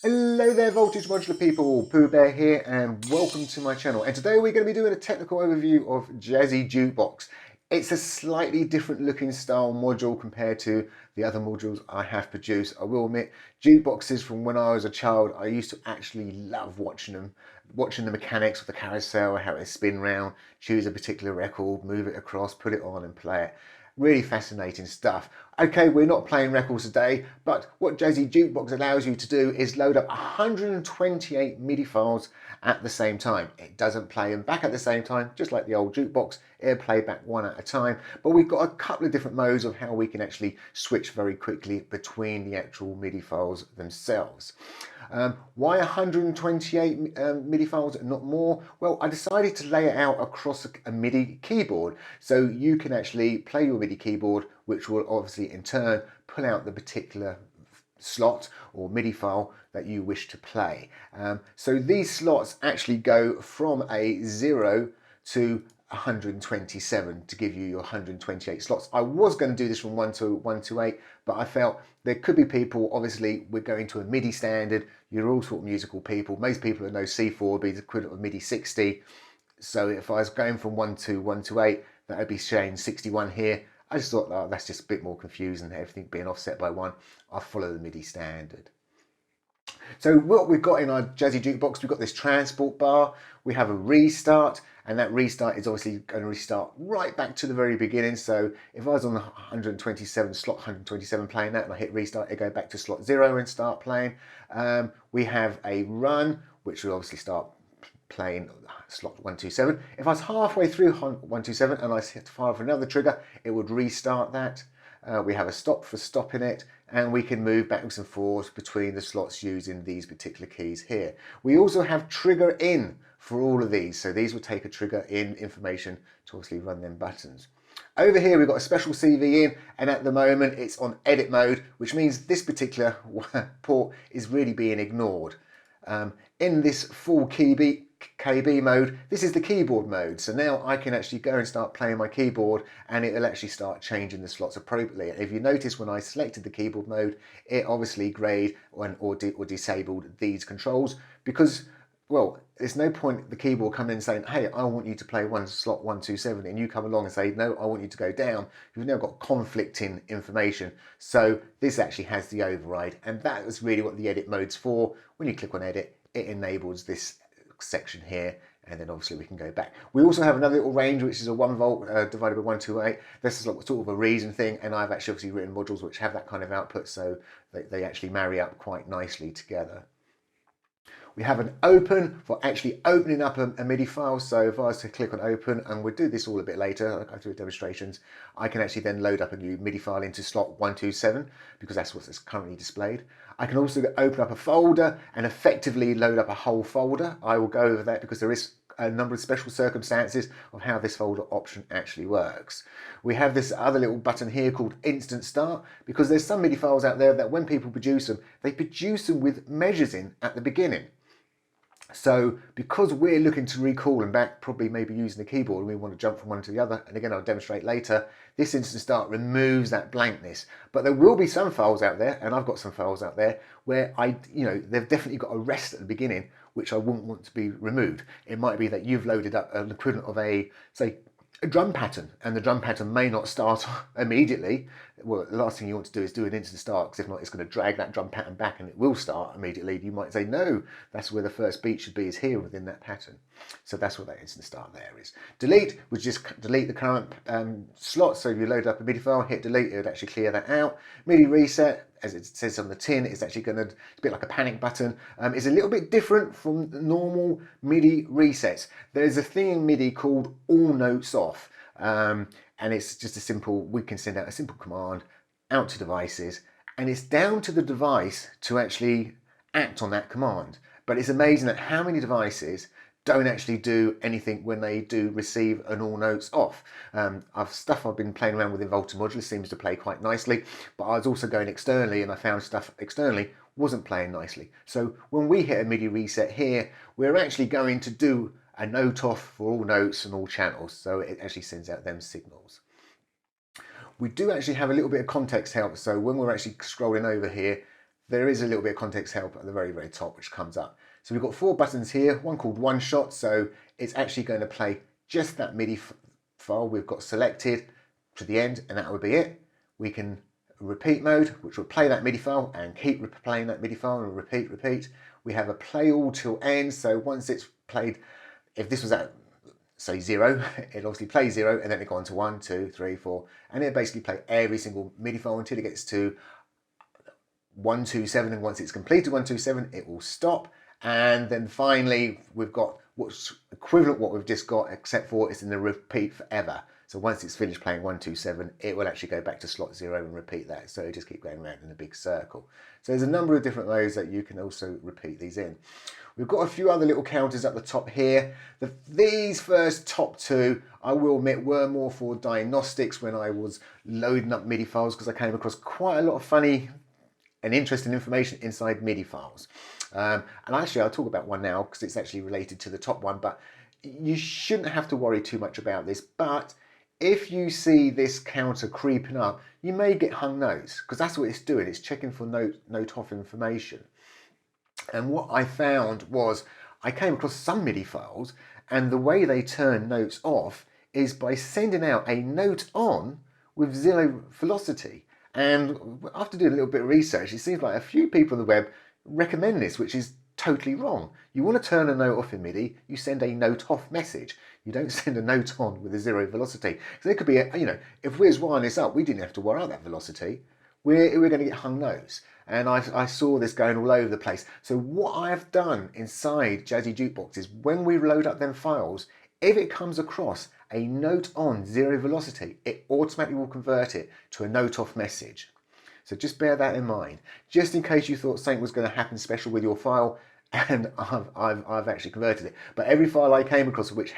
Hello there, Voltage Modular people, PoohBear here, and welcome to my channel. And today we're going to be doing a technical overview of Jazzy Jukebox. It's a slightly different looking style module compared to the other modules I have produced. I will admit, jukeboxes from when I was a child, I used to actually love watching them, watching the mechanics of the carousel, how it spin round, choose a particular record, move it across, put it on and play it. Really fascinating stuff. Okay, we're not playing records today, but what Jazzy Jukebox allows you to do is load up 128 MIDI files at the same time. It doesn't play them back at the same time, just like the old jukebox. It'll play back one at a time, but we've got a couple of different modes of how we can actually switch very quickly between the actual MIDI files themselves. Why 128 MIDI files and not more? Well, I decided to lay it out across a MIDI keyboard so you can actually play your MIDI keyboard, which will obviously in turn pull out the particular slot or MIDI file that you wish to play. So these slots actually go from a 0 to 127 to give you your 128 slots. I was going to do this from 1 to 128, but I felt there could be people, obviously we're going to a MIDI standard, you're all sort of musical people, most people that know C4 would be the equivalent of MIDI 60, so if I was going from 1 to 128, that would be showing 61 here. I just thought, oh, that's just a bit more confusing, everything being offset by 1. I'll follow the MIDI standard. So what we've got in our Jazzy Jukebox, we've got this transport bar, we have a restart, and that restart is obviously going to restart right back to the very beginning. So if I was on the 127 slot 127 playing that and I hit restart, it go back to slot 0 and start playing. We have a run, which will obviously start playing slot 127. If I was halfway through 127 and I hit to fire for another trigger, it would restart that. We have a stop for stopping it, and we can move backwards and forwards between the slots using these particular keys here. We also have trigger in for all of these, so these will take a trigger in information to obviously run them buttons. Over here we've got a special CV in, and at the moment it's on edit mode, which means this particular port is really being ignored. In this full KB mode, this is the keyboard mode, so now I can actually go and start playing my keyboard and it will actually start changing the slots appropriately. And if you notice, when I selected the keyboard mode, it obviously grayed or disabled these controls, because, well, there's no point the keyboard coming in saying, hey, I want you to play one slot 127, and you come along and say, no, I want you to go down. You've now got conflicting information. So this actually has the override, and that is really what the edit mode's for. When you click on edit, it enables this section here, and then obviously we can go back. We also have another little range, which is a 1 volt divided by 128. This is like sort of a reason thing, and I've actually obviously written modules which have that kind of output, so they actually marry up quite nicely together. We have an open for actually opening up a MIDI file. So if I was to click on open, and we'll do this all a bit later, I'll do demonstrations, I can actually then load up a new MIDI file into slot 127, because that's what's currently displayed. I can also open up a folder and effectively load up a whole folder. I will go over that because there is a number of special circumstances of how this folder option actually works. We have this other little button here called Instant Start, because there's some MIDI files out there that when people produce them, they produce them with measures in at the beginning. So because we're looking to recall them back, probably maybe using the keyboard, and we want to jump from one to the other, and again I'll demonstrate later, this instant start removes that blankness. But there will be some files out there, and I've got some files out there, where they've definitely got a rest at the beginning, which I wouldn't want to be removed. It might be that you've loaded up an equivalent of a, say, a drum pattern, and the drum pattern may not start immediately. Well, the last thing you want to do is do an instant start, because if not, it's going to drag that drum pattern back and it will start immediately. You might say, no, that's where the first beat should be, is here within that pattern. So that's what that instant start there is. Delete would just delete the current slot. So if you load up a MIDI file, hit delete, it would actually clear that out. Midi Reset, as it says on the tin, is actually going to, it's a bit like a panic button. It's a little bit different from normal MIDI resets. There's a thing in MIDI called all notes off. And it's just a simple, we can send out a simple command out to devices, and it's down to the device to actually act on that command. But it's amazing at how many devices don't actually do anything when they do receive an all notes off. Stuff I've been playing around with in Voltage Modular seems to play quite nicely, but I was also going externally, and I found stuff externally wasn't playing nicely. So when we hit a MIDI reset here, we're actually going to do a note off for all notes and all channels, so it actually sends out them signals. We do actually have a little bit of context help, so when we're actually scrolling over here, there is a little bit of context help at the very, very top, which comes up. So we've got 4 buttons here, one called One Shot. So it's actually going to play just that MIDI file we've got selected to the end, and that would be it. We can repeat mode, which will play that MIDI file and keep playing that MIDI file and repeat. We have a play all till end. So once it's played, if this was at, say, 0, it obviously plays 0, and then it go on to 1, 2, 3, 4, and it'll basically play every single MIDI file until it gets to 127, and once it's completed 127, it will stop. And then finally, we've got what's equivalent what we've just got, except for it's in the repeat forever. So once it's finished playing 127, it will actually go back to slot 0 and repeat that. So it just keep going around in a big circle. So there's a number of different ways that you can also repeat these in. We've got a few other little counters at the top here. These first top 2, I will admit, were more for diagnostics when I was loading up MIDI files, because I came across quite a lot of funny and interesting information inside MIDI files. And actually I'll talk about one now because it's actually related to the top one, but you shouldn't have to worry too much about this. But if you see this counter creeping up, you may get hung notes, because that's what it's doing. It's checking for note off information. And what I found was I came across some MIDI files, and the way they turn notes off is by sending out a note on with 0 velocity. And after doing a little bit of research, it seems like a few people on the web recommend this, which is totally wrong. You want to turn a note off in MIDI, you send a note off message. You don't send a note on with a 0 velocity. So there could be, if we was wiring this up, we didn't have to wire out that velocity. We're going to get hung notes. And I saw this going all over the place. So what I've done inside Jazzy Jukebox is when we load up them files, if it comes across a note on 0 velocity, it automatically will convert it to a note off message. So just bear that in mind, just in case you thought something was going to happen special with your file, and I've actually converted it. But every file I came across which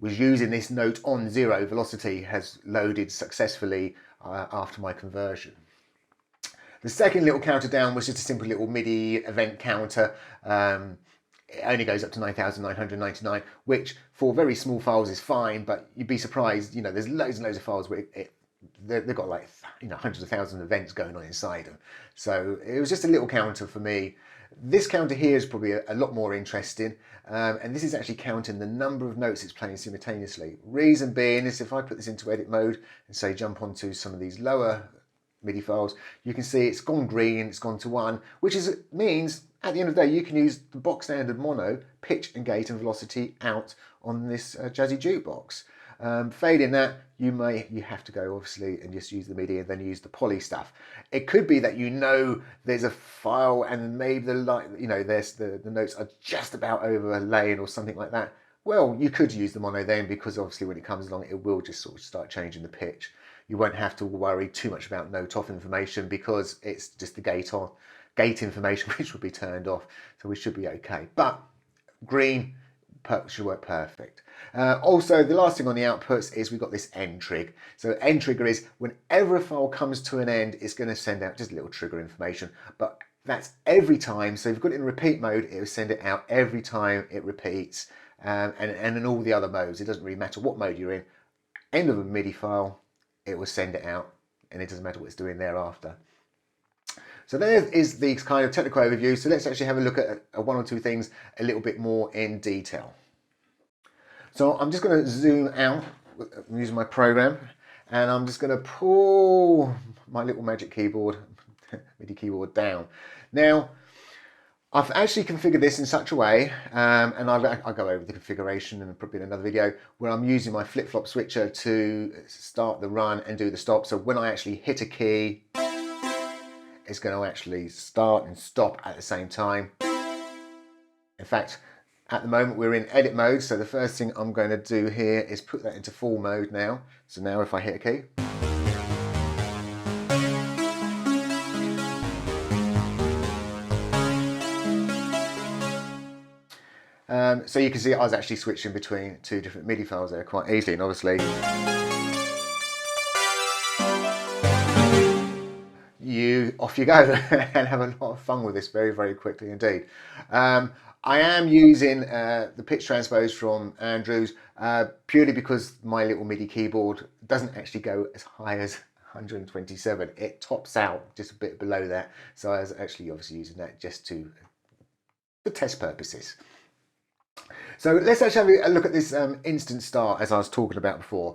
was using this note on 0 velocity has loaded successfully after my conversion. The second little counter down was just a simple little MIDI event counter. It only goes up to 9,999, which for very small files is fine, but you'd be surprised, there's loads and loads of files where they've got like, hundreds of thousands of events going on inside them. So it was just a little counter for me. This counter here is probably a lot more interesting. And this is actually counting the number of notes it's playing simultaneously. Reason being is if I put this into edit mode and say jump onto some of these lower MIDI files, you can see it's gone green, it's gone to 1, which means at the end of the day, you can use the box standard mono, pitch and gate and velocity out on this Jazzy Jukebox. Failing that, you have to go obviously and just use the MIDI and then use the poly stuff. It could be that there's a file and maybe the notes are just about overlaying or something like that. Well, you could use the mono then, because obviously when it comes along, it will just sort of start changing the pitch. You won't have to worry too much about note off information because it's just the gate information which will be turned off, so we should be okay. But green should work perfect. Also, the last thing on the outputs is we've got this end trig. So end trigger is whenever a file comes to an end, it's going to send out just a little trigger information, but that's every time. So if you've got it in repeat mode, it will send it out every time it repeats, and in all the other modes. It doesn't really matter what mode you're in. End of a MIDI file, it will send it out, and it doesn't matter what it's doing thereafter. So there is the kind of technical overview. So let's actually have a look at one or two things a little bit more in detail. So I'm just going to zoom out using my program, and I'm just going to pull my little magic keyboard, MIDI keyboard down. Now, I've actually configured this in such a way, and I'll go over the configuration and probably in another video, where I'm using my flip-flop switcher to start the run and do the stop. So when I actually hit a key, it's going to actually start and stop at the same time. In fact, at the moment we're in edit mode, so the first thing I'm going to do here is put that into full mode now. So now if I hit a key, so you can see I was actually switching between two different MIDI files there quite easily, and obviously off you go and have a lot of fun with this very, very quickly indeed. I am using the pitch transpose from Andrews purely because my little MIDI keyboard doesn't actually go as high as 127. It tops out just a bit below that. So I was actually obviously using that just for test purposes. So let's actually have a look at this instant start as I was talking about before.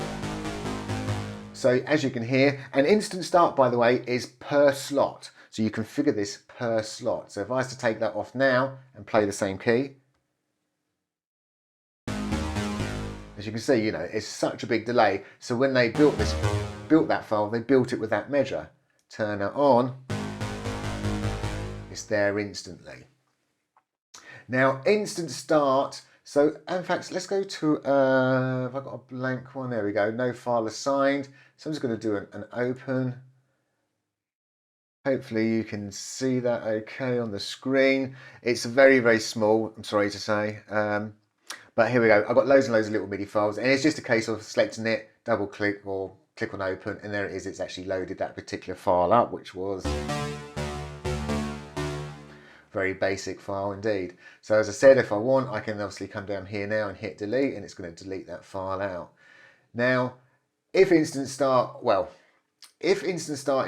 So as you can hear, an instant start, by the way, is per slot. So you configure this per slot. So if I was to take that off now and play the same key, as you can see, you know, it's such a big delay. So when they built that file, they built it with that measure. Turn it on, it's there instantly. Now, instant start. So in fact, let's go to, have I got a blank one? There we go, no file assigned. So I'm just going to do an open. Hopefully you can see that okay on the screen. It's very, very small, I'm sorry to say. But here we go. I've got loads and loads of little MIDI files, and it's just a case of selecting it, double click or click on open, and there it is. It's actually loaded that particular file up, which was very basic file indeed. So as I said, if I want, I can obviously come down here now and hit delete, and it's going to delete that file out. Now, if instant start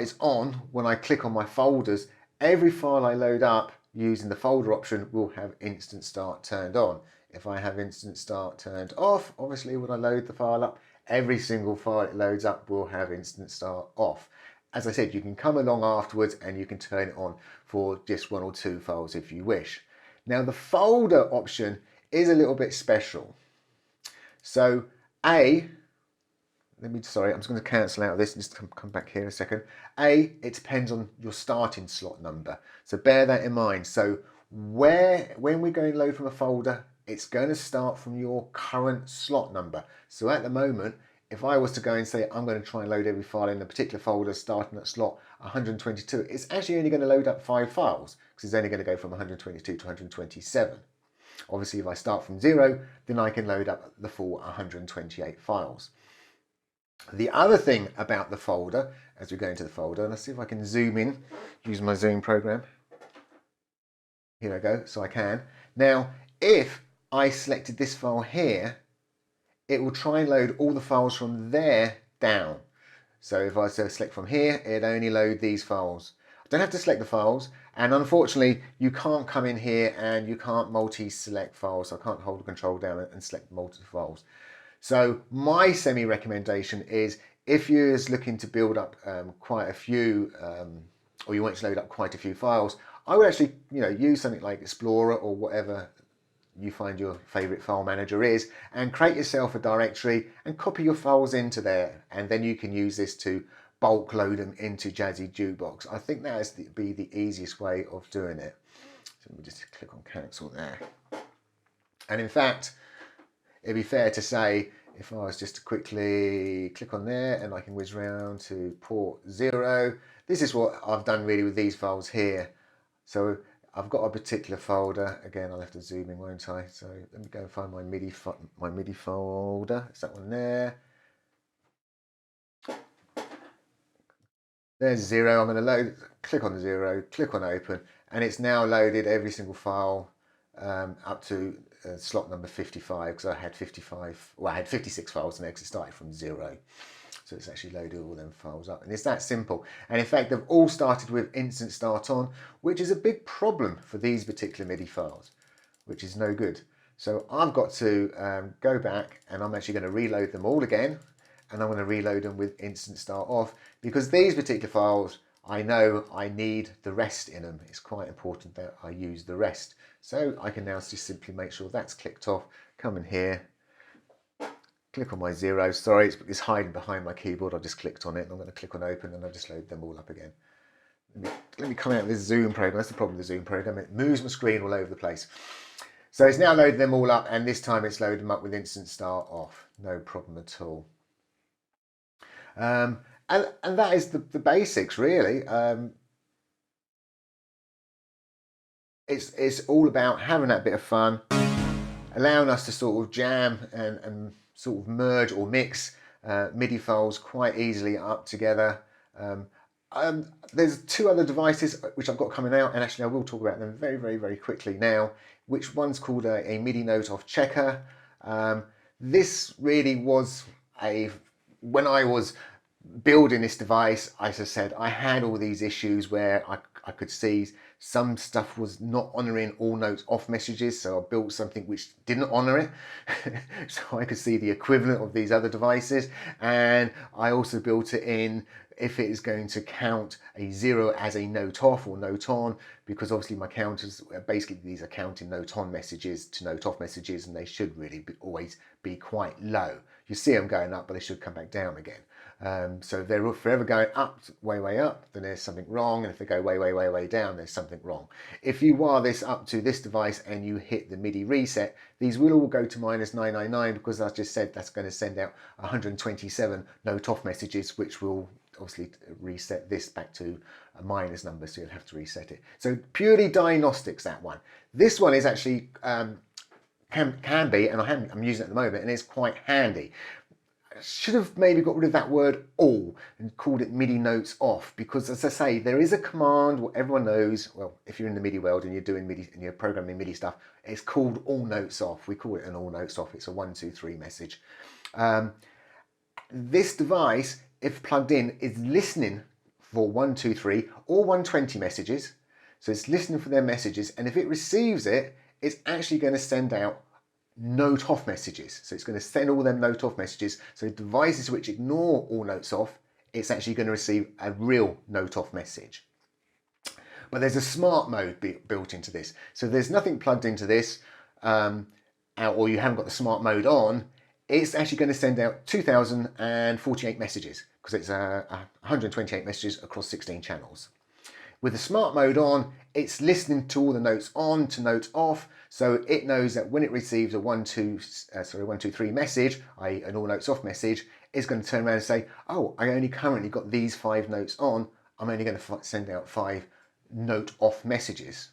is on when I click on my folders, every file I load up using the folder option will have instant start turned on. If I have instant start turned off, obviously when I load the file up, every single file it loads up will have instant start off. As I said, you can come along afterwards and you can turn it on for just 1 or 2 files if you wish. Now the folder option is a little bit special. So I'm just going to cancel out of this and just come back here a second. It depends on your starting slot number. So bear that in mind. So when we're going to load from a folder, it's going to start from your current slot number. So at the moment, if I was to go and say, I'm going to try and load every file in a particular folder starting at slot 122, it's actually only going to load up 5 files because it's only going to go from 122 to 127. Obviously, if I start from 0, then I can load up the full 128 files. The other thing about the folder, as we go into the folder, let's see if I can zoom in, use my zoom program. Here I go, so I can. Now, if I selected this file here, it will try and load all the files from there down. So if I select from here, it only load these files. I don't have to select the files, and unfortunately, you can't come in here and you can't multi-select files. So I can't hold the control down and select multiple files. So my semi-recommendation is if you're looking to build up quite a few, or you want to load up quite a few files, I would actually, use something like Explorer or whatever you find your favorite file manager is, and create yourself a directory and copy your files into there, and then you can use this to bulk load them into Jazzy Jukebox. I think that is be the easiest way of doing it. So let me just click on cancel there. And in fact, it'd be fair to say, if I was just to quickly click on there and I can whiz around to port 0, this is what I've done really with these files here. So I've got a particular folder. Again, I'll have to zoom in, won't I? So let me go and find my MIDI folder. It's that one there. There's 0. I'm going to load. Click on 0. Click on open, and it's now loaded every single file up to slot number 55, because I had 55. Well, I had 56 files in there because it started from 0. So it's actually loaded all them files up, and it's that simple. And in fact, they've all started with instant start on, which is a big problem for these particular MIDI files, which is no good. So I've got to go back, and I'm actually going to reload them all again, and I'm going to reload them with instant start off, because these particular files, I know I need the rest in them. It's quite important that I use the rest. So I can now just simply make sure that's clicked off, come in here, click on my 0. Sorry, it's hiding behind my keyboard. I just clicked on it, and I'm going to click on open, and I'll just load them all up again. Let me come out of this Zoom program. That's the problem with the Zoom program. It moves my screen all over the place. So it's now loaded them all up, and this time it's loaded them up with instant start off. No problem at all. And that is the basics, really. It's all about having that bit of fun, allowing us to sort of jam and sort of merge or mix MIDI files quite easily up together. There's 2 other devices which I've got coming out, and actually I will talk about them very, very, very quickly now. Which one's called a Midi Note off checker. This really was when I was building this device, as I said, I had all these issues where I could see some stuff was not honoring all notes off messages, so I built something which didn't honor it. So I could see the equivalent of these other devices, and I also built it in if it is going to count a 0 as a note off or note on, because obviously my counters, basically these are counting note on messages to note off messages, and they should really always be quite low. You see them going up, but they should come back down again. So if they're forever going up, way up, then there's something wrong. And if they go way down, there's something wrong. If you wire this up to this device and you hit the MIDI reset, these will all go to -999, because as I just said, that's going to send out 127 note off messages, which will obviously reset this back to a minus number, so you'll have to reset it. So purely diagnostics, that one. This one is actually can be, and I'm using it at the moment, and it's quite handy. Should have maybe got rid of that word all and called it MIDI notes off, because as I say, there is a command what everyone knows. Well, if you're in the MIDI world and you're doing MIDI and you're programming MIDI stuff, it's called all notes off. We call it an all notes off. It's a 1 2 3 message. This device, if plugged in, is listening for 1 2 3 or 120 messages. So it's listening for their messages, and if it receives it, it's actually going to send out note off messages. So it's going to send all them note off messages. So devices which ignore all notes off, it's actually going to receive a real note off message. But there's a smart mode built into this. So there's nothing plugged into this, or you haven't got the smart mode on, it's actually going to send out 2048 messages, because it's 128 messages across 16 channels. With the smart mode on, it's listening to all the notes on to notes off, so it knows that when it receives a 1 2 3 message, i.e. an all notes off message, it's going to turn around and say, oh, I only currently got these 5 notes on, I'm only going to send out 5 note off messages.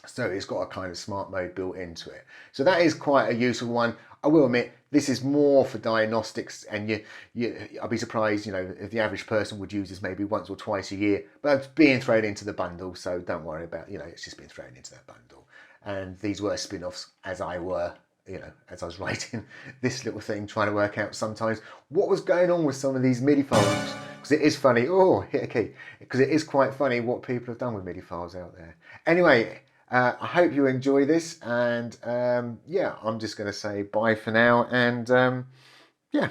So it's got a kind of smart mode built into it. So that is quite a useful one. I will admit, this is more for diagnostics, and I'll be surprised, if the average person would use this maybe once or twice a year, but it's being thrown into the bundle, so don't worry about, it's just been thrown into that bundle. And these were spin-offs as I was writing this little thing, trying to work out sometimes what was going on with some of these MIDI files. Because it is funny, hit a key, because it is quite funny what people have done with MIDI files out there. Anyway, I hope you enjoy this, and yeah, I'm just going to say bye for now, and yeah.